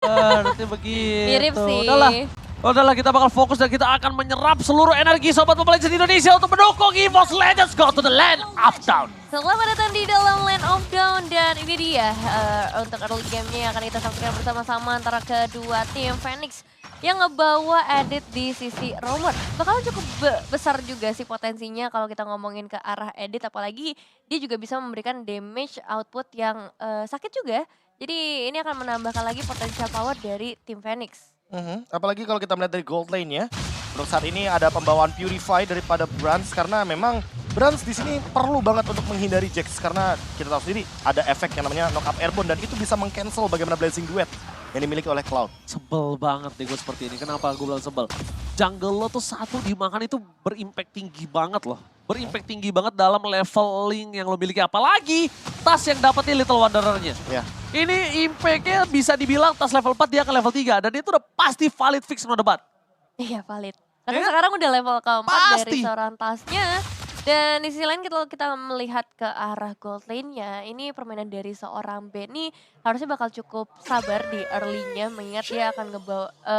Berarti begitu. Mirip sih. Udahlah kita bakal fokus dan kita akan menyerap seluruh energi Sobat Mobile Legends Indonesia untuk mendukung EVOS Legends Go to the Land of Down. Selamat datang di dalam Land of Dawn dan ini dia untuk early game-nya yang akan kita saksikan bersama-sama antara kedua tim Phoenix yang ngebawa Edit di sisi Romer. Bakal cukup besar juga sih potensinya kalau kita ngomongin ke arah Edit, apalagi dia juga bisa memberikan damage output yang sakit juga. Jadi ini akan menambahkan lagi potensial power dari tim Phoenix. Apalagi kalau kita melihat dari gold lane-nya, untuk saat ini ada pembawaan Purify daripada Brands karena memang Brands di sini perlu banget untuk menghindari Jax karena kita tahu sendiri ada efek yang namanya knock up airborne dan itu bisa meng-cancel bagaimana Blazing Duet yang dimiliki oleh Cloud. Sebel banget nih gue seperti ini. Kenapa gue bilang sebel? Jungle lo tuh satu dimakan itu berimpact tinggi banget loh. Berimpact tinggi banget dalam leveling yang lo miliki. Apalagi tas yang dapetin Little Wanderer-nya. Ya. Ini impact-nya bisa dibilang tas level 4 dia ke level 3. Dan itu udah pasti valid fix no debat. Iya valid. Karena Ya? sekarang udah level keempat Pasti. dari seorang tasnya. Dan di sisi lain kalau kita melihat ke arah gold lane-nya, ini permainan dari seorang Benny harusnya bakal cukup sabar di early-nya, mengingat dia akan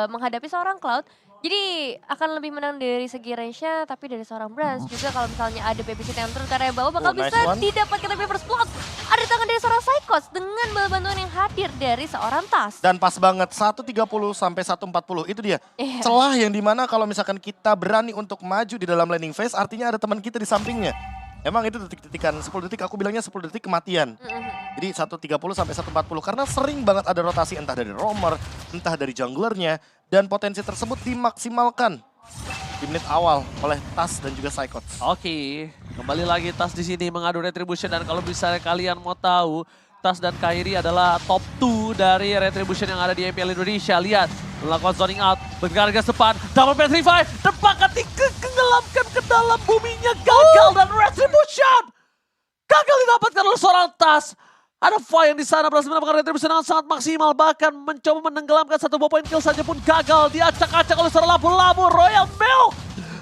menghadapi seorang Cloud. Jadi akan lebih menang dari segi range-nya, tapi dari seorang Brands juga kalau misalnya ada babysit yang turun ke area bawah bakal nice bisa one. didapatkan tapi first blood. Ada di tangan dari seorang Psychos dengan bala bantuan yang hadir dari seorang Tas. Dan pas banget 1.30 sampai 1.40 itu dia. Iya. Celah yang dimana kalau misalkan kita berani untuk maju di dalam landing phase artinya ada teman kita di sampingnya. Emang itu detik-detikan 10 detik, aku bilangnya 10 detik kematian. Jadi 1.30 sampai 1.40 karena sering banget ada rotasi entah dari roamer, entah dari junglernya. Dan potensi tersebut dimaksimalkan di menit awal oleh Tas dan juga Psychots. Oke, kembali lagi Tas di sini mengadu Retribution dan kalau bisa kalian mau tahu, Tas dan Kairi adalah top 2 dari Retribution yang ada di MPL Indonesia. Lihat, melakukan zoning out, bergegas depan, double petrify, terbakar tenggelamkan ke dalam buminya, gagal dan Retribution gagal didapatkan oleh seorang Tas. Ada Fai yang di sana berhasil mendapatkan Retribution yang sangat maksimal, bahkan mencoba menenggelamkan satu buah poin kill saja pun gagal, diacak-acak oleh seorang labu-labu Royal Milk.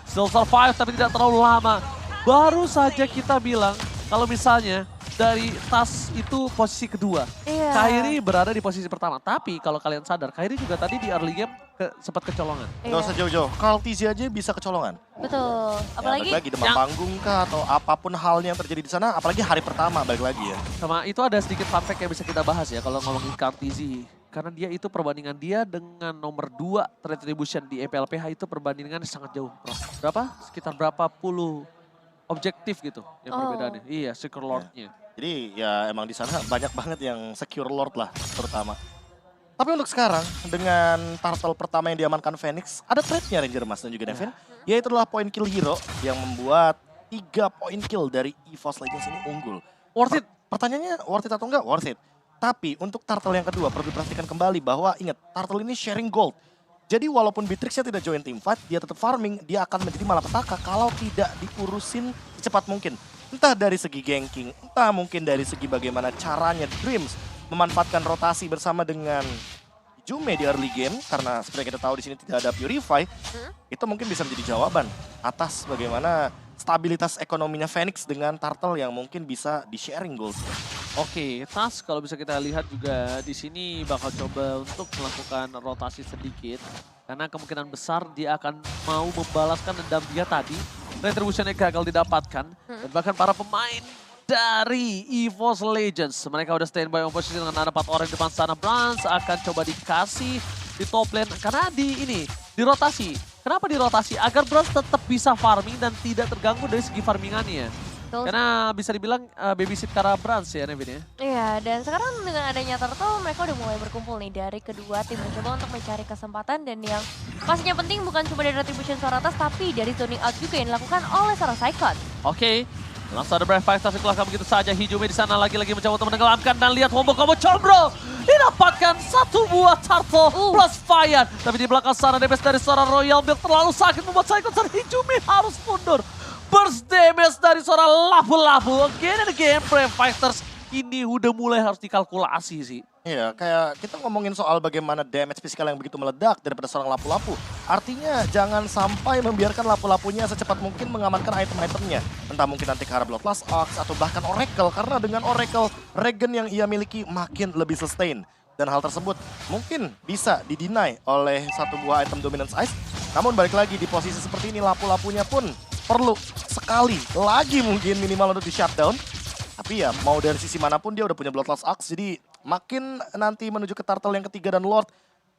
Still survive tapi tidak terlalu lama. Baru saja kita bilang kalau misalnya dari Tas itu posisi kedua. Iya. Kairi berada di posisi pertama. Tapi kalau kalian sadar, Kairi juga tadi di early game sempat kecolongan. Gak usah jauh-jauh, Kaltizi aja bisa kecolongan. Betul. Ya, Apalagi balik lagi demam panggung kah atau apapun halnya yang terjadi di sana, apalagi hari pertama balik lagi ya. sama itu ada sedikit fun fact yang bisa kita bahas ya kalau ngomongin Kartizi. Karena dia itu perbandingan dia dengan nomor 2 Retribution di EPLPH itu perbandingan sangat jauh. Bro. Berapa? Sekitar berapa puluh objektif gitu yang perbedaannya. Iya, Secret Lord-nya. Jadi ya emang di sana banyak banget yang secure lord lah terutama. Tapi untuk sekarang dengan turtle pertama yang diamankan Phoenix, ada trade-nya Ranger Mas dan juga Devin. Yaitu adalah point kill hero yang membuat 3 point kill dari EVOS Legends ini unggul. Worth it. Pertanyaannya worth it atau enggak? Worth it. Tapi untuk turtle yang kedua perlu diperhatikan kembali bahwa ingat turtle ini sharing gold. Jadi walaupun Beatrixnya tidak join team fight, dia tetap farming, dia akan menjadi malapetaka kalau tidak diurusin secepat mungkin. Entah dari segi ganking, entah mungkin dari segi bagaimana caranya Dreams memanfaatkan rotasi bersama dengan Jume di early game. Karena seperti kita tahu di sini tidak ada Purify, itu mungkin bisa menjadi jawaban atas bagaimana stabilitas ekonominya Phoenix dengan Turtle yang mungkin bisa di-sharing gold. Oke, Tas kalau bisa kita lihat juga di sini bakal coba untuk melakukan rotasi sedikit. Karena kemungkinan besar dia akan mau membalaskan dendam dia tadi. Retribution-nya gagal didapatkan. Dan bahkan para pemain dari EVOS Legends. Mereka udah standby on position dengan ada 4 orang di depan sana. Brands akan coba dikasih di top lane. Karena di rotasi. Kenapa dirotasi? Agar Brands tetap bisa farming dan tidak terganggu dari segi farmingannya. Betul. Karena bisa dibilang babysit karena Brands ya Nevin ya. Iya, dan sekarang dengan adanya Turtle, mereka udah mulai berkumpul nih dari kedua tim mencoba untuk mencari kesempatan dan yang pastinya penting bukan cuma dari Retribution seorang atas, tapi dari zoning out juga yang dilakukan oleh seorang Psychot. Oke, langsung ada Brave Five tapi keluarkan begitu saja. Hijume di sana lagi-lagi mencoba untuk menenggelamkan dan lihat combo-combo Combro. Didapatkan satu buah Turtle plus Fire. Tapi di belakang sana damage dari seorang Royal Milk terlalu sakit membuat Psychot dan Hijume harus mundur. Burst damage dari seorang labu-labu. Again and again, Brave Fighters ini udah mulai harus dikalkulasi sih. Iya, kayak kita ngomongin soal bagaimana damage fisikal yang begitu meledak daripada seorang lapu-lapu. Artinya jangan sampai membiarkan lapu-lapunya secepat mungkin mengamankan item-itemnya. Entah mungkin nanti ke arah Bloodlust Ox atau bahkan Oracle. Karena dengan Oracle, regen yang ia miliki makin lebih sustain. Dan hal tersebut mungkin bisa didinai oleh satu buah item Dominance Ice. Namun balik lagi di posisi seperti ini, lapu-lapunya pun perlu sekali lagi mungkin minimal untuk di shutdown. Tapi ya mau dari sisi manapun dia udah punya Bloodlust Axe. Jadi makin nanti menuju ke turtle yang ketiga dan Lord,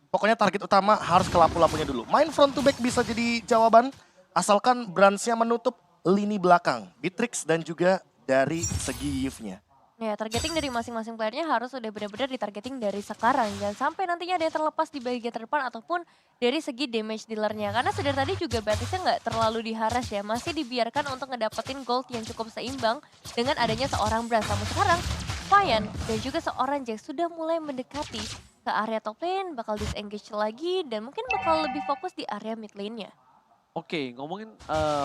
pokoknya target utama harus ke lapu-lapunya dulu. Main front to back bisa jadi jawaban, asalkan Brands-nya menutup lini belakang. Beatrix dan juga dari segi Yves-nya. Ya, targeting dari masing-masing playernya harus udah benar-benar ditargeting dari sekarang. Jangan sampai nantinya ada yang terlepas di bagian terdepan ataupun dari segi damage dealernya. Karena sudah tadi juga Beatrixnya nggak terlalu diharas ya. Masih dibiarkan untuk ngedapetin gold yang cukup seimbang dengan adanya seorang Brands. Namun sekarang, Payan dan juga seorang Jax sudah mulai mendekati ke area top lane, bakal disengage lagi dan mungkin bakal lebih fokus di area mid lane-nya. Oke, ngomongin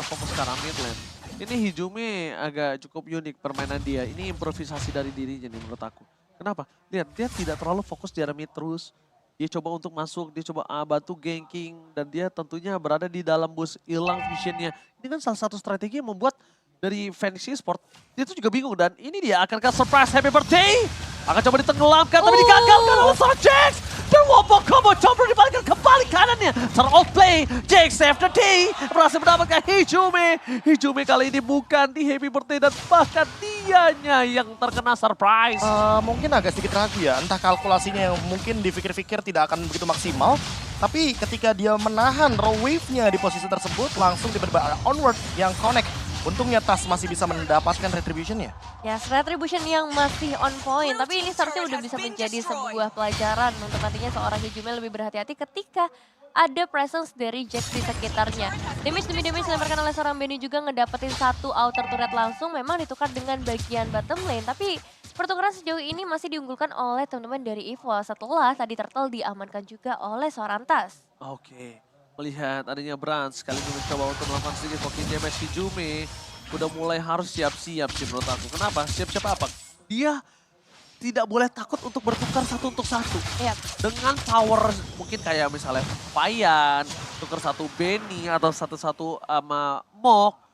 fokus ke arah mid lane. Ini Hijume agak cukup unik permainan dia. Ini improvisasi dari dirinya nih menurut aku. Kenapa? Lihat, dia tidak terlalu fokus di area mid terus. Dia coba untuk masuk, dia coba bantu ganking. Dan dia tentunya berada di dalam bus, hilang visionnya. Ini kan salah satu strategi yang membuat dari Phoenix Esports, dia tuh juga bingung. Dan ini dia akankah surprise happy birthday? Akan coba ditenggelamkan, tapi digagalkan oleh seorang Jax. Dan wombo combo coba dibalikkan kembali kanannya. Seorang outplay, Jax save the day. Berhasil mendapatkan Hijume. Hijume kali ini bukan di happy birthday dan bahkan dianya yang terkena surprise. Mungkin agak sedikit ragu ya, entah kalkulasinya yang mungkin dipikir-pikir tidak akan begitu maksimal. Tapi ketika dia menahan raw wave-nya di posisi tersebut, langsung tiba-tiba onward yang connect. Untungnya Tas masih bisa mendapatkan retribution-nya. Ya, retribution yang masih on point. Tapi ini seharusnya udah bisa menjadi sebuah pelajaran untuk nantinya seorang Hijume lebih berhati-hati ketika ada presence dari Jax di sekitarnya. Damage demi damage dilemparkan oleh seorang Benny juga ngedapetin satu outer turret langsung. Memang ditukar dengan bagian bottom lane. Tapi pertukaran sejauh ini masih diunggulkan oleh teman-teman dari EVO setelah tadi Turtle diamankan juga oleh seorang Tas. Oke. Melihat adanya Brands, kali ini mencoba untuk melakukan sedikit poking damage. Hijume udah mulai harus siap-siap sih menurut aku. Kenapa? Siap-siap apa? Dia tidak boleh takut untuk bertukar satu untuk satu. Yap. Dengan power mungkin kayak misalnya Payan, tukar satu Benny atau satu-satu sama Mok.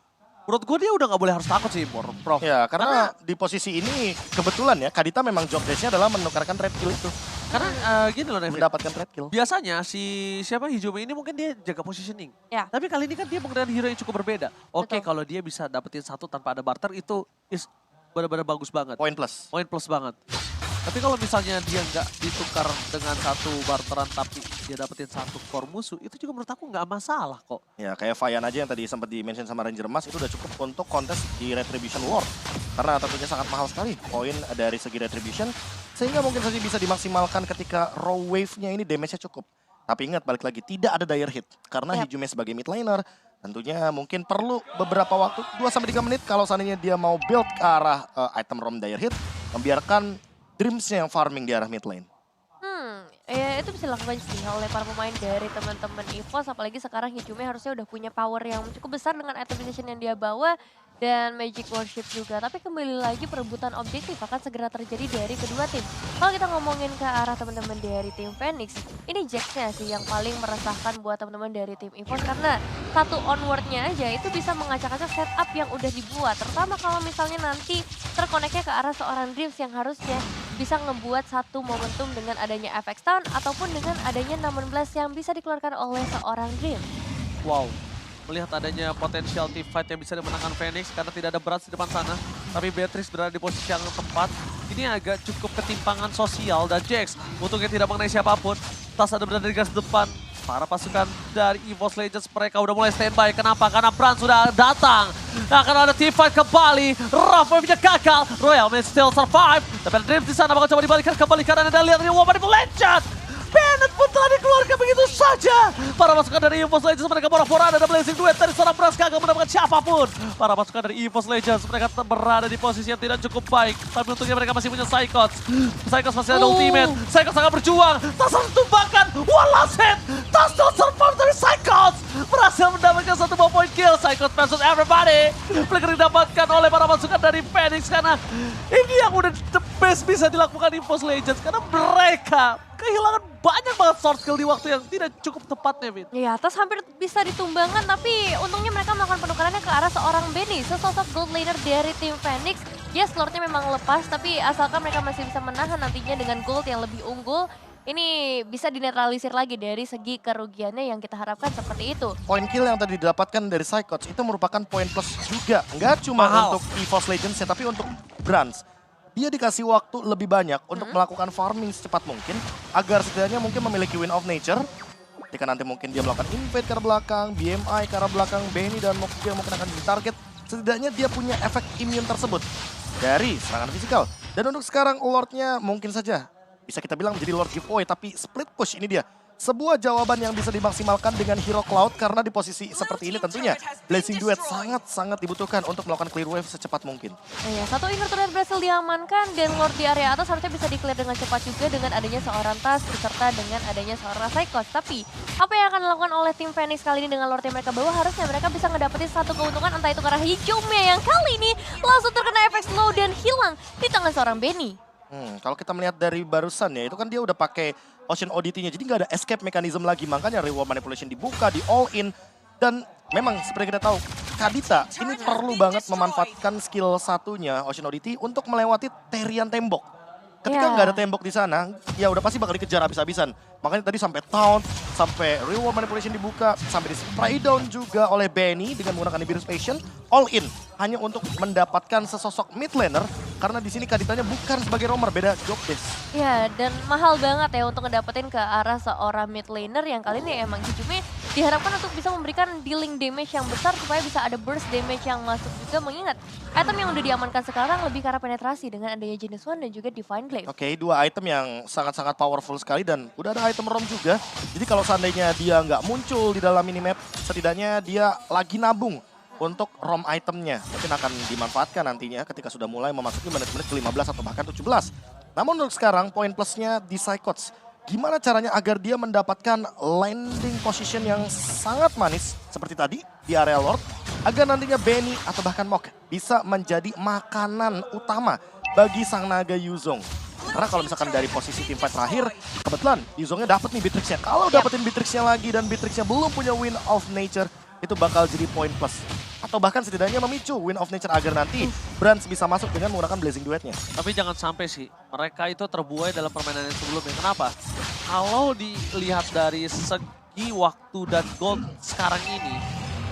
Menurut gue dia udah gak boleh harus takut sih, Prof. Ya, karena di posisi ini kebetulan ya, Kadita memang job desk-nya adalah menukarkan red kill itu. Karena gini loh, Nevin. Mendapatkan red kill. Biasanya si siapa Hijume ini mungkin dia jaga positioning. Ya. Tapi kali ini kan dia menggunakan hero yang cukup berbeda. Oke, Betul. kalau dia bisa dapetin satu tanpa ada barter itu is benar-benar bagus banget. Poin plus. Poin plus banget. Tapi kalau misalnya dia nggak ditukar dengan satu barteran tapi dia dapetin satu core musuh, itu juga menurut aku nggak masalah kok. Ya, kayak Vayan aja yang tadi sempat di-mention sama Ranger Mas, itu udah cukup untuk kontes di Retribution War. Karena tentunya sangat mahal sekali poin dari segi Retribution. Sehingga mungkin saja bisa dimaksimalkan ketika raw wave-nya ini damage-nya cukup. Tapi ingat, balik lagi, tidak ada dire hit. Karena Yap. Hijume sebagai mid laner, tentunya mungkin perlu beberapa waktu, 2-3 menit kalau seandainya dia mau build ke arah item ROM dire hit, membiarkan Dreams-nya yang farming di arah mid lane. Ya itu bisa dilakukan sih oleh para pemain dari teman-teman EVOS. Apalagi sekarang Hijume harusnya udah punya power yang cukup besar dengan item position yang dia bawa. Dan Magic Worship juga. Tapi kembali lagi perebutan objektif akan segera terjadi dari kedua tim. Kalau kita ngomongin ke arah teman-teman dari tim Phoenix, ini Jax-nya sih yang paling meresahkan buat teman-teman dari tim EVOS. Karena satu onward-nya aja itu bisa mengacak-acak setup yang udah dibuat. Terutama kalau misalnya nanti terkoneknya ke arah seorang Dreams yang harusnya bisa ngebuat satu momentum dengan adanya FX Town ataupun dengan adanya 16 yang bisa dikeluarkan oleh seorang Dream. Wow. Melihat adanya potensial team fight yang bisa dimenangkan Phoenix karena tidak ada Brands di depan sana. Tapi Beatrix berada di posisi yang tepat. Ini agak cukup ketimpangan sosial dan Jax untungnya tidak mengenai siapapun. Tas ada berada di garis depan. Para pasukan dari EVOS Legends mereka udah mulai standby. Kenapa? Karena Brands sudah datang. Akan ada team fight kembali. Rough wave-nya gagal. Royal may still survive. Tapi ada Dreams di sana bakal coba dibalikan kembali karena Anda lihat ini Woman Legends. Bennett pun telah dikeluarkan begitu saja. Para pasukan dari EVOS Legends mereka borak-borak ada blazing duet dari seorang Brands gagal mendapatkan siapapun. Para pasukan dari EVOS Legends mereka berada di posisi yang tidak cukup baik. Tapi untungnya mereka masih punya Psychots. Psychots masih ada ultimate. Psychots sangat berjuang. Tas harus tumbangkan. One last hit. Tas don't survive dari Psychots. Berhasil mendapatkan satu buah point kill. Psychots versus everybody. Flicker didapatkan oleh para pasukan dari Phoenix. Karena ini yang udah the best bisa dilakukan EVOS Legends. Karena mereka kehilangan banyak banget short skill di waktu yang tidak cukup tepat, Nevin. Ya, atas hampir bisa ditumbangkan, tapi untungnya mereka melakukan penukarannya ke arah seorang Benny, sesosok gold laner dari tim Phoenix. yes, Lordnya memang lepas, tapi asalkan mereka masih bisa menahan nantinya dengan gold yang lebih unggul, ini bisa dinetralisir lagi dari segi kerugiannya yang kita harapkan seperti itu. Poin kill yang tadi didapatkan dari Psychots itu merupakan poin plus juga. Nggak cuma Mahal. untuk EVOS Legends ya, tapi untuk Brands. Dia dikasih waktu lebih banyak untuk melakukan farming secepat mungkin agar setidaknya mungkin memiliki Win of Nature. Ketika nanti mungkin dia melakukan invade ke arah belakang, BMI ke arah belakang, Benny dan Mok juga mungkin akan di target. Setidaknya dia punya efek immune tersebut dari serangan fisikal. Dan untuk sekarang Lordnya mungkin saja bisa kita bilang menjadi Lord giveaway, tapi split push ini dia. Sebuah jawaban yang bisa dimaksimalkan dengan Hero Cloud karena di posisi seperti ini tentunya Blazing Duet sangat-sangat dibutuhkan untuk melakukan clear wave secepat mungkin. Nah ya, satu inverter berhasil diamankan dan Lord di area atas harusnya bisa di-clear dengan cepat juga dengan adanya seorang Tas beserta dengan adanya seorang Psychos. Tapi apa yang akan dilakukan oleh tim Phoenix kali ini dengan Lord yang mereka bawa, harusnya mereka bisa ngedapetin satu keuntungan, entah itu karena hijaunya yang kali ini langsung terkena efek slow dan hilang di tangan seorang Benny. Kalau kita melihat dari barusan ya, itu kan dia udah pakai Ocean Oddity-nya, jadi nggak ada escape mechanism lagi. Makanya reward manipulation dibuka, di all in. Dan memang seperti kita tahu, Kadita ini perlu banget memanfaatkan skill satunya Ocean Oddity untuk melewati terian tembok. Ketika nggak ada tembok di sana, ya udah pasti bakal dikejar habis-habisan. Makanya tadi sampai taunt, sampai reward manipulation dibuka, sampai di spray down juga oleh Benny dengan menggunakan Nibiru's Passion. All in, hanya untuk mendapatkan sesosok mid laner. Karena di sini Kaditanya bukan sebagai roamer, beda job desk. Ya, dan mahal banget ya untuk ngedapetin ke arah seorang mid laner yang kali ini emang hijaunya diharapkan untuk bisa memberikan dealing damage yang besar supaya bisa ada burst damage yang masuk juga, mengingat item yang udah diamankan sekarang lebih ke arah penetrasi dengan adanya Genius One dan juga Divine Glaive. Oke, dua item yang sangat-sangat powerful sekali dan udah ada item ROM juga. Jadi kalau seandainya dia nggak muncul di dalam minimap, setidaknya dia lagi nabung untuk ROM itemnya. Mungkin akan dimanfaatkan nantinya ketika sudah mulai memasuki menit-menit ke-15 atau bahkan 17. Namun untuk sekarang poin plusnya di Psychots. Gimana caranya agar dia mendapatkan landing position yang sangat manis seperti tadi di area Lord. Agar nantinya Benny atau bahkan Mok bisa menjadi makanan utama bagi sang naga Yuzong. Karena kalau misalkan dari posisi teamfight terakhir, kebetulan Yuzongnya dapat nih Beatrix-nya. Kalau dapetin Beatrix-nya lagi dan Beatrix-nya belum punya Win of Nature, itu bakal jadi poin plus. Atau bahkan setidaknya memicu Win of Nature agar nanti Brands bisa masuk dengan menggunakan Blazing Duet-nya. Tapi jangan sampai sih, mereka itu terbuai dalam permainan yang sebelumnya. Kenapa? Kalau dilihat dari segi waktu dan gold sekarang ini,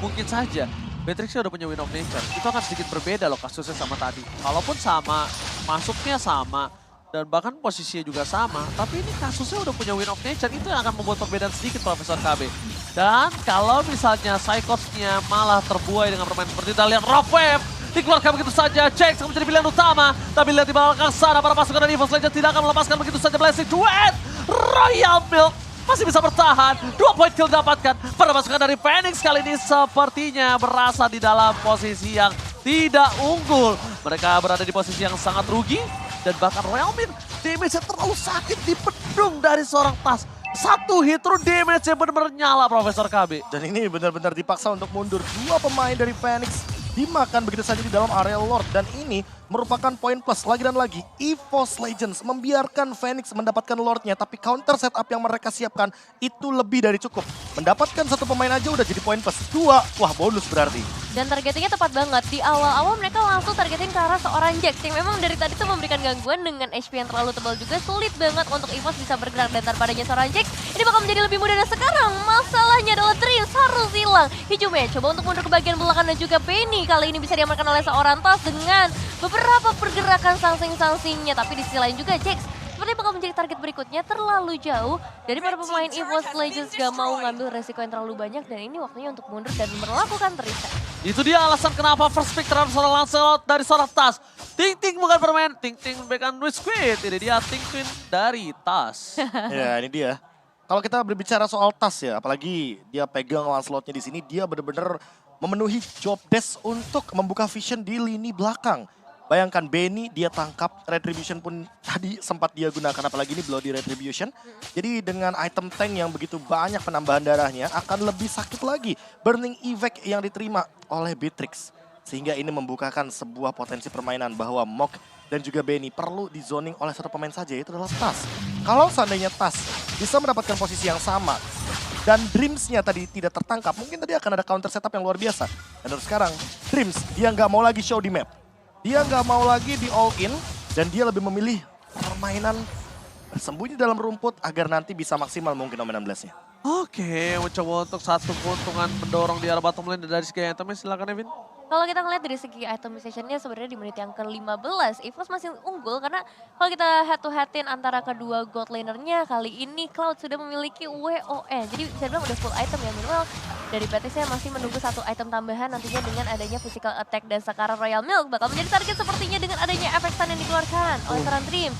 mungkin saja Beatrixnya udah punya Win of Nature. Itu akan sedikit berbeda loh kasusnya sama tadi. Kalaupun sama, masuknya sama, dan bahkan posisinya juga sama, tapi ini kasusnya udah punya Win of Nature, itu yang akan membuat perbedaan sedikit Profesor KB. Dan kalau misalnya Psychots-nya malah terbuai dengan permainan seperti kita lihat Rock Wave dikeluarkan begitu saja, Jax akan menjadi pilihan utama, tapi lihat di belakang sana para pasukan dari EVOS Legends tidak akan melepaskan begitu saja Blazing Duet. Royal Milk masih bisa bertahan, 2 poin kill didapatkan pada pasukan dari Phoenix kali ini sepertinya berasa di dalam posisi yang tidak unggul. Mereka berada di posisi yang sangat rugi. Dan bahkan Royal Min, damage-nya terlalu sakit dipedung dari seorang Tas. Satu hit through damage-nya benar-benar nyala Profesor KB. Dan ini benar-benar dipaksa untuk mundur. Dua pemain dari Phoenix dimakan begitu saja di dalam area Lord. Dan ini merupakan poin plus lagi dan lagi. EVOS Legends membiarkan Phoenix mendapatkan Lordnya. Tapi counter setup yang mereka siapkan itu lebih dari cukup. Mendapatkan satu pemain aja udah jadi poin plus. 2, wah bonus berarti. Dan targetingnya tepat banget. Di awal-awal mereka langsung targeting ke arah seorang Jax yang memang dari tadi tuh memberikan gangguan dengan HP yang terlalu tebal juga. Sulit banget untuk EVOS bisa bergerak dan tanpa adanya seorang Jax ini bakal menjadi lebih mudah. Dan sekarang masalahnya adalah Dreams harus hilang. Hijaunya coba untuk mundur ke bagian belakang dan juga Benny kali ini bisa diamankan oleh seorang Tas dengan beberapa pergerakan sangsing-sangsingnya. Tapi di sisi lain juga Jax seperti bakal menjadi target berikutnya, terlalu jauh dari para pemain EVOS Legends gak mau ngambil resiko yang terlalu banyak dan ini waktunya untuk mundur dan melakukan reset. Itu dia alasan kenapa first pick terhadap seorang Lancelot dari seorang Tas. Ting-ting bukan permain, ting-ting bukan Squid. Ini dia ting-ting dari Tas. Ya ini dia. Kalau kita berbicara soal Tas ya, apalagi dia pegang Lancelotnya di sini, dia benar-benar memenuhi job desk untuk membuka vision di lini belakang. Bayangkan Benny dia tangkap, Retribution pun tadi sempat dia gunakan, apalagi ini Bloody Retribution. Jadi dengan item tank yang begitu banyak penambahan darahnya akan lebih sakit lagi Burning Evac yang diterima oleh Beatrix. Sehingga ini membukakan sebuah potensi permainan bahwa Mok dan juga Benny perlu di zoning oleh satu pemain saja, yaitu adalah Tas. Kalau seandainya Tas bisa mendapatkan posisi yang sama dan Dreams-nya tadi tidak tertangkap, mungkin tadi akan ada counter setup yang luar biasa. Dan terus sekarang Dreams dia nggak mau lagi show di map. Dia nggak mau lagi di all in dan dia lebih memilih permainan bersembunyi dalam rumput agar nanti bisa maksimal mungkin dominan blast-nya. Oke, mencoba untuk satu keuntungan mendorong di arah bottom lane dari segi itemnya, silakan Evin. Kalau kita ngeliat dari segi itemization-nya sebenarnya di menit yang ke-15, EVOS masih unggul karena kalau kita head to headin antara kedua gold laner-nya kali ini Cloud sudah memiliki WON. Jadi bisa bilang udah full item ya, minimal dari BTC masih menunggu satu item tambahan nantinya dengan adanya physical attack dan sekarang Royal Milk bakal menjadi target sepertinya dengan adanya efek stun yang dikeluarkan oleh Taran Dream.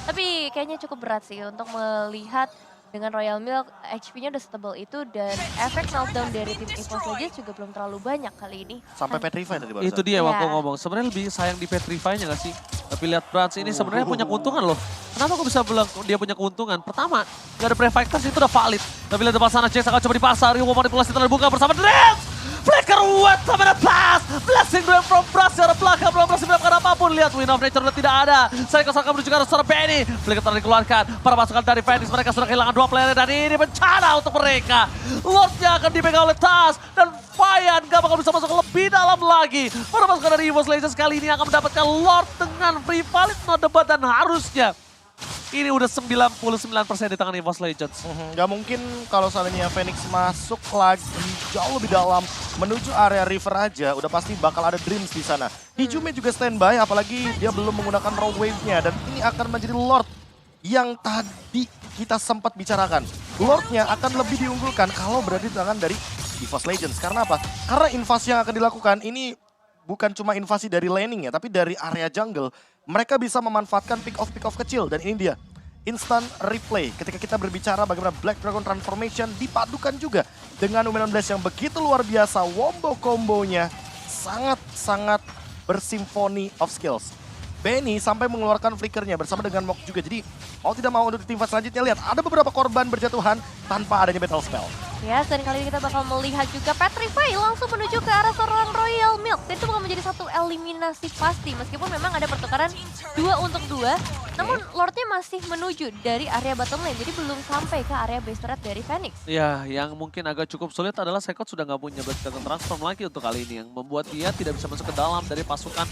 Tapi kayaknya cukup berat sih untuk melihat dengan Royal Milk, HP-nya udah setebal itu dan efek meltdown dari tim EVOS Legends juga belum terlalu banyak kali ini. Sampai Petrify tadi barusan. Itu dia yang aku Ya. ngomong, sebenarnya lebih sayang di Petrify-nya gak sih? Tapi lihat Brans ini sebenarnya punya keuntungan loh. Kenapa aku bisa bilang dia punya keuntungan? Pertama, gak ada Prefighters itu udah valid. Tapi lihat depan sana, Jax akan coba dipasar, Rio manipulasi terbuka bersama Dreams! Flicker what sama the pass! Blessing Dream from Brans dari belakang, belum berhasil melakukan apapun. Lihat Wind of Nature udah tidak ada. Saya akan menuju ke arah seorang Benny. Flicker telah dikeluarkan, para pasukan dari Phoenix mereka sudah kehilangan 2 player dan ini bencana untuk mereka. Lordnya akan dipegang oleh Tas dan Fayan gak bakal bisa masuk lebih dalam lagi. Para pasukan dari EVOS Legends kali ini akan mendapatkan Lord dengan free valid no debat dan harusnya ini udah 99% di tangan EVOS Legends. Gak mungkin kalau seandainya Phoenix masuk lagi jauh lebih dalam menuju area river aja, udah pasti bakal ada Dreams di sana. Hijume juga standby, apalagi dia belum menggunakan raw wave-nya dan ini akan menjadi Lord yang tadi kita sempat bicarakan. Lordnya akan lebih diunggulkan kalau berada di tangan dari EVOS Legends. Karena apa? Karena invasi yang akan dilakukan ini bukan cuma invasi dari laning ya, tapi dari area jungle. Mereka bisa memanfaatkan pick off kecil dan ini dia. Instant replay ketika kita berbicara bagaimana Black Dragon Transformation dipadukan juga dengan Luminon Blast yang begitu luar biasa. Wombo kombonya sangat-sangat bersimfoni of skills. Benny sampai mengeluarkan flickernya bersama dengan Mok juga. Jadi mau tidak mau untuk di tim fight selanjutnya lihat ada beberapa korban berjatuhan tanpa adanya battle spell. Ya, dan kali ini kita bakal melihat juga Petrify langsung menuju ke arah seorang Royal Milk. Dan itu bakal menjadi satu eliminasi pasti. Meskipun memang ada pertukaran 2 untuk 2. Namun Lordnya masih menuju dari area bottom lane. Jadi belum sampai ke area base turret dari Phoenix. Ya, yang mungkin agak cukup sulit adalah Sekot sudah nggak punya Black Dragon Transform lagi untuk kali ini. Yang membuat dia tidak bisa masuk ke dalam dari pasukan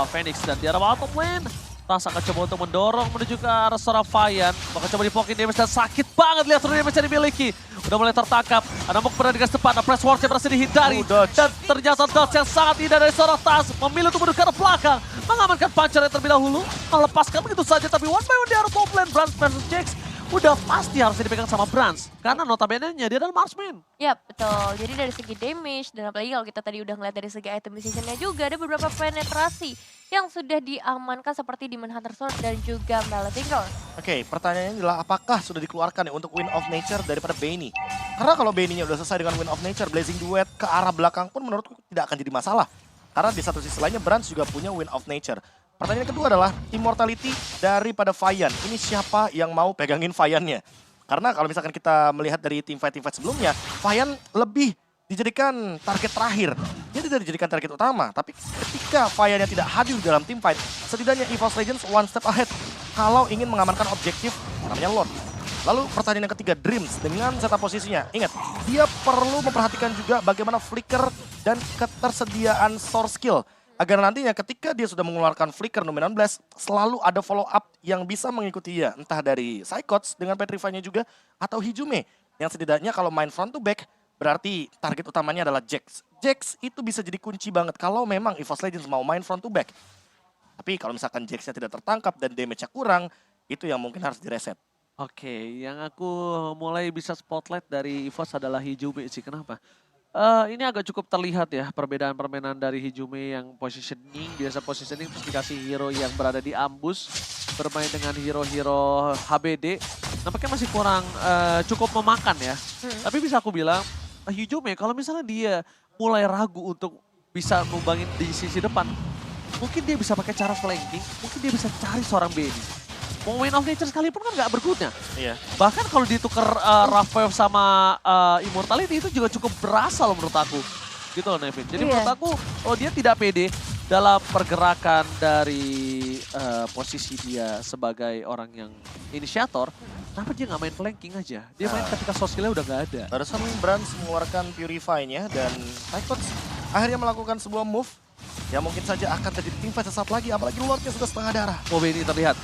Phoenix. Dan di arah bottom lane, Tas akan coba untuk mendorong menuju ke arah seorang Fayan. Bakal coba dipokin damage dan sakit banget lihat seluruh damage yang dimiliki. Udah mulai tertangkap. Ada Mok berada di garis depan. Ada Press Ward yang berhasil dihindari. Dan ternyata dodge yang sangat indah dari seorang Tas. Memilih untuk menuju ke arah belakang. Mengamankan puncher yang terlebih dahulu. Melepaskan begitu saja. Tapi one by one di arah top lane. Brans versus Jax. Udah pasti harus dipegang sama Brans. Karena notabene-nya dia adalah marksman. Ya, betul. Jadi dari segi damage dan apalagi kalau kita tadi udah ngeliat dari segi itemization-nya juga ada beberapa penetrasi yang sudah diamankan seperti Demon Hunter Sword dan juga Melee Finger. Oke, pertanyaannya adalah apakah sudah dikeluarkan ya untuk Wind of Nature daripada Benny? Karena kalau Benny-nya udah selesai dengan Wind of Nature, Blazing Duet ke arah belakang pun menurutku tidak akan jadi masalah. Karena di satu sisi lainnya Brans juga punya Wind of Nature. Pertanyaan kedua adalah immortality daripada Fayan. Ini siapa yang mau pegangin Fayan-nya? Karena kalau misalkan kita melihat dari team fight sebelumnya, Fayan lebih dijadikan target terakhir. Dia tidak dijadikan target utama, tapi ketika Fayan-nya tidak hadir dalam team fight, setidaknya EVOS Legends one step ahead kalau ingin mengamankan objektif namanya Lord. Lalu pertanyaan yang ketiga, Dreams dengan setup posisinya. Ingat, dia perlu memperhatikan juga bagaimana flicker dan ketersediaan source skill. Agar nantinya ketika dia sudah mengeluarkan flicker Luminon Blast, selalu ada follow up yang bisa mengikuti dia. Entah dari Psychots dengan Petrify-nya juga, atau Hijume. Yang setidaknya kalau main front to back, berarti target utamanya adalah Jax. Jax itu bisa jadi kunci banget kalau memang EVOS Legends mau main front to back. Tapi kalau misalkan Jax-nya tidak tertangkap dan damage-nya kurang, itu yang mungkin harus direset. Oke, yang aku mulai bisa spotlight dari EVOS adalah Hijume sih. Kenapa? Ini agak cukup terlihat ya perbedaan permainan dari Hijume yang positioning, biasa positioning terus dikasih hero yang berada di ambush, bermain dengan hero-hero HBD, nampaknya masih kurang cukup memakan ya. Tapi bisa aku bilang, Hijume kalau misalnya dia mulai ragu untuk bisa numbangin di sisi depan, mungkin dia bisa pakai cara flanking, mungkin dia bisa cari seorang Benny. Mau Wind of Nature sekalipun kan nggak berguna. Iya. Bahkan kalau ditukar Rough Wave sama Immortality itu juga cukup berasa loh menurut aku. Gitu loh Nevin. Jadi menurut aku kalau dia tidak pede dalam pergerakan dari posisi dia sebagai orang yang inisiator, kenapa dia nggak main flanking aja? Dia main ketika source skill-nya udah nggak ada. Barusan Brans mengeluarkan Purify-nya dan Psychots akhirnya melakukan sebuah move yang mungkin saja akan terjadi teamfight sesaat lagi, apalagi Lordnya sudah setengah darah. Oh, Benny terlihat.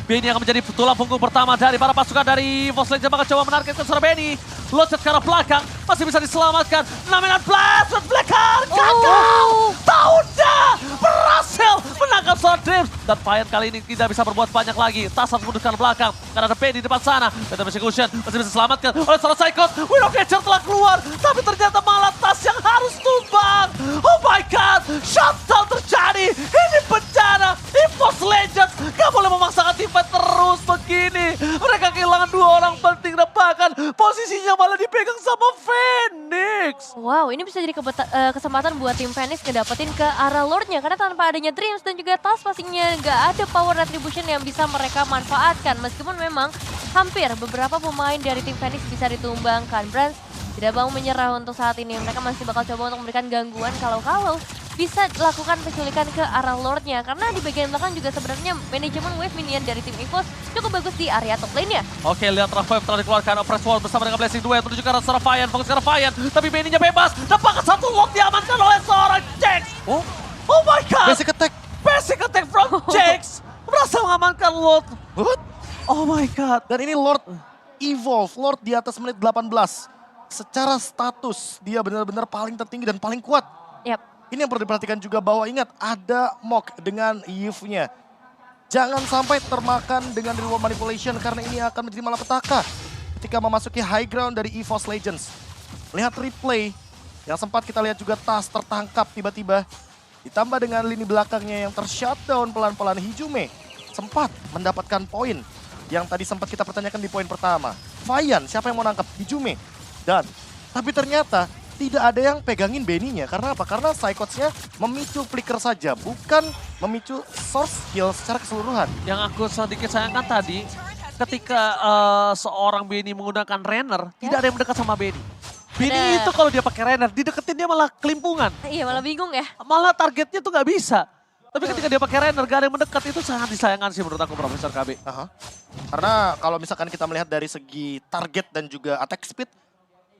Benny akan menjadi tulang punggung pertama dari para pasukan dari EVOS Legends. Bakal coba menargetkan seorang Benny. Loncat ke arah belakang, masih bisa diselamatkan. Naminan blast, Blackheart, gagal! Taunda berhasil menangkap seorang Dreams. Dan Payan kali ini tidak bisa berbuat banyak lagi. Tas harus mundur ke arah belakang, karena ada Benny di depan sana. Dan Execution masih bisa diselamatkan oleh seorang Psychot. Wind of Nature telah keluar, tapi ternyata malah Tas yang harus tumbang. Oh my god, shutdown terjadi. Ini bencana. EVOS Legends gak boleh memaksakan teamfight terus begini. Mereka kehilangan 2 orang penting dan bahkan posisinya malah dipegang sama Phoenix. Wow, ini bisa jadi kesempatan buat tim Phoenix ngedapetin ke arah Lordnya. Karena tanpa adanya Dreams dan juga Tas pastinya nggak ada power retribution yang bisa mereka manfaatkan. Meskipun memang hampir beberapa pemain dari tim Phoenix bisa ditumbangkan. Brans tidak mau menyerah untuk saat ini. Mereka masih bakal coba untuk memberikan gangguan kalau bisa lakukan penculikan ke arah Lordnya. Karena di bagian belakang juga sebenarnya manajemen wave minion dari tim EVOS cukup bagus di area top lane-nya. Oke, lihat Revive telah dikeluarkan. Oppress Wall bersama dengan Blessing Duet menuju ke arah Serafian. Fokus ke arah Fian, tapi Benny-nya bebas. Dan bahkan satu lock diamankan oleh seorang Jax. Oh my god! Basic attack from Jax. Berhasil mengamankan Lord. What? Oh my god. Dan ini Lord evolve, Lord di atas menit 18. Secara status dia benar-benar paling tertinggi dan paling kuat. Yap. Ini yang perlu diperhatikan juga bahwa ingat ada Mok dengan Yves-nya. Jangan sampai termakan dengan reward manipulation karena ini akan menjadi malapetaka ketika memasuki high ground dari EVOS Legends. Lihat replay yang sempat kita lihat juga Tas tertangkap tiba-tiba. Ditambah dengan lini belakangnya yang tershutdown pelan-pelan, Hijume sempat mendapatkan poin yang tadi sempat kita pertanyakan di poin pertama. Fian, siapa yang mau nangkap? Hijume. Tapi ternyata tidak ada yang pegangin Benny-nya. Karena apa? Karena Psychots-nya memicu flicker saja, bukan memicu source skill secara keseluruhan. Yang aku sedikit sayangkan tadi, ketika seorang Benny menggunakan Renner, tidak ada yang mendekat sama Benny. Benny itu kalau dia pakai Renner, dideketin dia malah kelimpungan. Iya, malah bingung ya. Malah targetnya tuh nggak bisa. Tapi ketika dia pakai Renner, gak ada yang mendekat, itu sangat disayangkan sih menurut aku, Profesor KB. Karena kalau misalkan kita melihat dari segi target dan juga attack speed,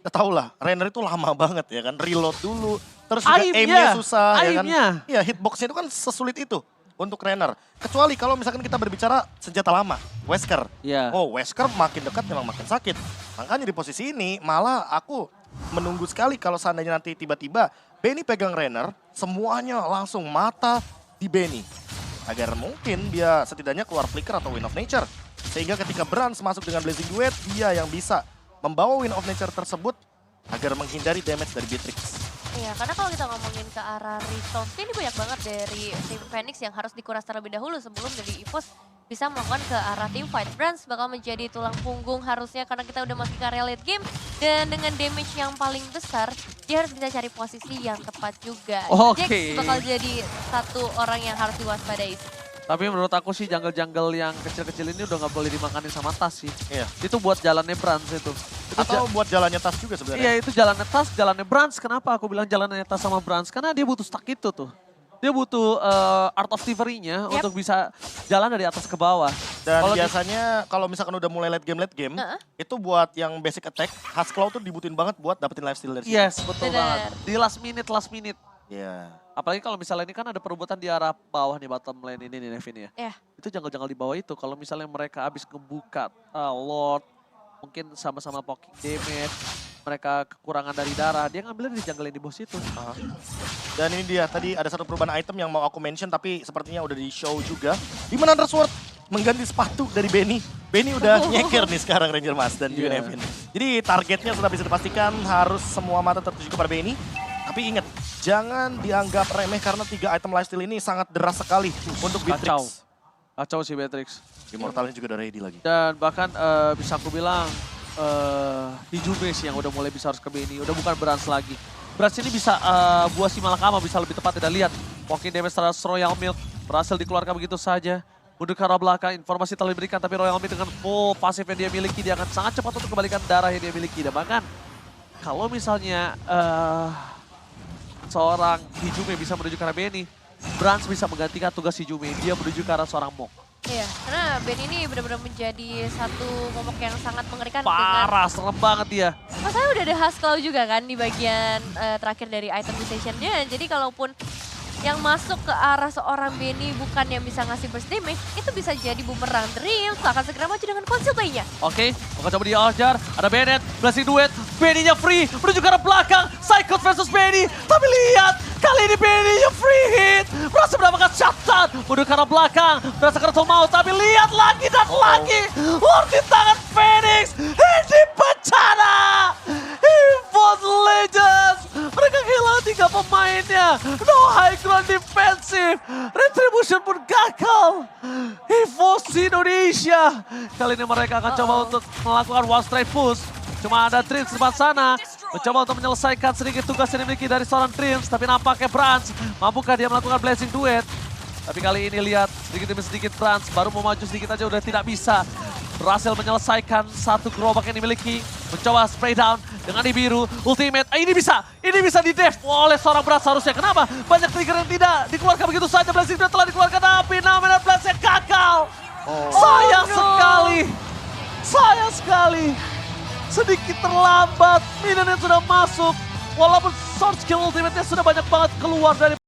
kita tahu lah, Renner itu lama banget ya kan, reload dulu, terus juga aimnya susah ya kan. Iya, hitboxnya itu kan sesulit itu untuk Renner. Kecuali kalau misalkan kita berbicara senjata lama, Wesker. Oh, Wesker makin dekat memang makin sakit. Makanya di posisi ini malah aku menunggu sekali kalau seandainya nanti tiba-tiba Benny pegang Renner, semuanya langsung mata di Benny. Agar mungkin dia setidaknya keluar flicker atau Wind of Nature. Sehingga ketika Brans masuk dengan Blazing Duet, dia yang bisa membawa Wind of Nature tersebut agar menghindari damage dari Beatrix. Iya, karena kalau kita ngomongin ke arah resource, ini banyak banget dari tim Phoenix yang harus dikuras terlebih dahulu sebelum dari EVOS bisa melakukan ke arah team fight. Brans bakal menjadi tulang punggung harusnya karena kita udah masuk ke area late game. Dan dengan damage yang paling besar, dia harus bisa cari posisi yang tepat juga. Jax bakal jadi satu orang yang harus diwaspadai. Tapi menurut aku sih jungle-jungle yang kecil-kecil ini udah gak boleh dimakanin sama Tas sih. Iya. Itu buat jalannya Brans itu. Atau buat jalannya Tas juga sebenarnya. Iya, itu jalannya Tas, jalannya Brans. Kenapa aku bilang jalannya Tas sama Brans? Karena dia butuh stack itu tuh. Dia butuh Art of Thievery-nya untuk bisa jalan dari atas ke bawah. Dan biasanya kalau misalkan udah mulai late game, itu buat yang basic attack, Husklow tuh dibutuhin banget buat dapetin lifesteal dari situ. Yes, betul banget. Di last minute. Iya. Apalagi kalau misalnya ini kan ada perebutan di arah bawah nih, bottom lane ini nih Nevin ya. Iya. Itu jungle-jungle di bawah itu, kalau misalnya mereka habis ngebuka Lord, mungkin sama-sama poking damage, mereka kekurangan dari darah, dia ngambilnya di jungle yang di bawah situ. Dan ini dia, tadi ada satu perubahan item yang mau aku mention tapi sepertinya udah di show juga. Di mana Sword mengganti sepatu dari Benny. Benny udah nyeker nih sekarang Ranger Mas dan juga Nevin. Jadi targetnya sudah bisa dipastikan harus semua mata tertuju kepada Benny. Tapi ingat, jangan dianggap remeh karena 3 item lifesteal ini sangat deras sekali untuk Beatrix. Kacau sih Beatrix. Immortalnya juga udah ready lagi. Dan bahkan bisa aku bilang Hijume sih yang udah mulai bisa harus ke Benny. Udah bukan Brans lagi. Brans ini bisa buah si Malakama bisa lebih tepat kita lihat. Walking damage terhadap Royal Milk berhasil dikeluarkan begitu saja. Mundur ke arah belakang, informasi telah diberikan tapi Royal Milk dengan full pasif yang dia miliki, dia akan sangat cepat untuk kembalikan darah yang dia miliki. Dan bahkan kalau misalnya seorang Hijume bisa menuju ke arah Benny, Brans bisa menggantikan tugas Hijume, dia menuju ke arah seorang Mok. Iya, karena Benny ini benar-benar menjadi satu momok yang sangat mengerikan. Parah, serem banget dia. Mas saya udah ada Husklow juga kan di bagian terakhir dari item decision-nya. Jadi kalaupun yang masuk ke arah seorang Benny bukan yang bisa ngasih burst damage, itu bisa jadi bumerang. Dreams akan segera maju dengan konsil play-nya. Oke, akan coba diajar. Ada Bennett, blessing duet. Benny-nya free, menuju ke arah belakang. Psycho versus Benny. Tapi lihat, kali ini Benny-nya free hit. Berhasil mendapatkan shutdown. Menuju ke arah belakang. Berhasil ke arah mau, tapi lihat lagi dan lagi. Lord di tangan Phoenix. Ini bencana. Evos Legends. Mereka kehilangan 3 pemainnya. No high ground defensive. Retribution pun gagal. Evos Indonesia. Kali ini mereka akan coba untuk melakukan one straight push. Cuma ada Dreams di depan sana. Mencoba untuk menyelesaikan sedikit tugas yang dimiliki dari seorang Dreams. Tapi nampaknya Brans, mampukah dia melakukan blessing duet? Tapi kali ini lihat sedikit demi sedikit Brans baru mau maju sedikit aja udah tidak bisa. Berhasil menyelesaikan satu gerobak yang dimiliki. Mencoba spray down dengan di biru. Ultimate, ini bisa di def oleh seorang Brans harusnya. Kenapa? Banyak trigger yang tidak dikeluarkan begitu saja. Blessing duet telah dikeluarkan tapi namanya Brans-nya gagal. Sayang sekali. Sayang sekali. Sedikit terlambat, minion yang sudah masuk. Walaupun Sword Skill Ultimate-nya sudah banyak banget keluar dari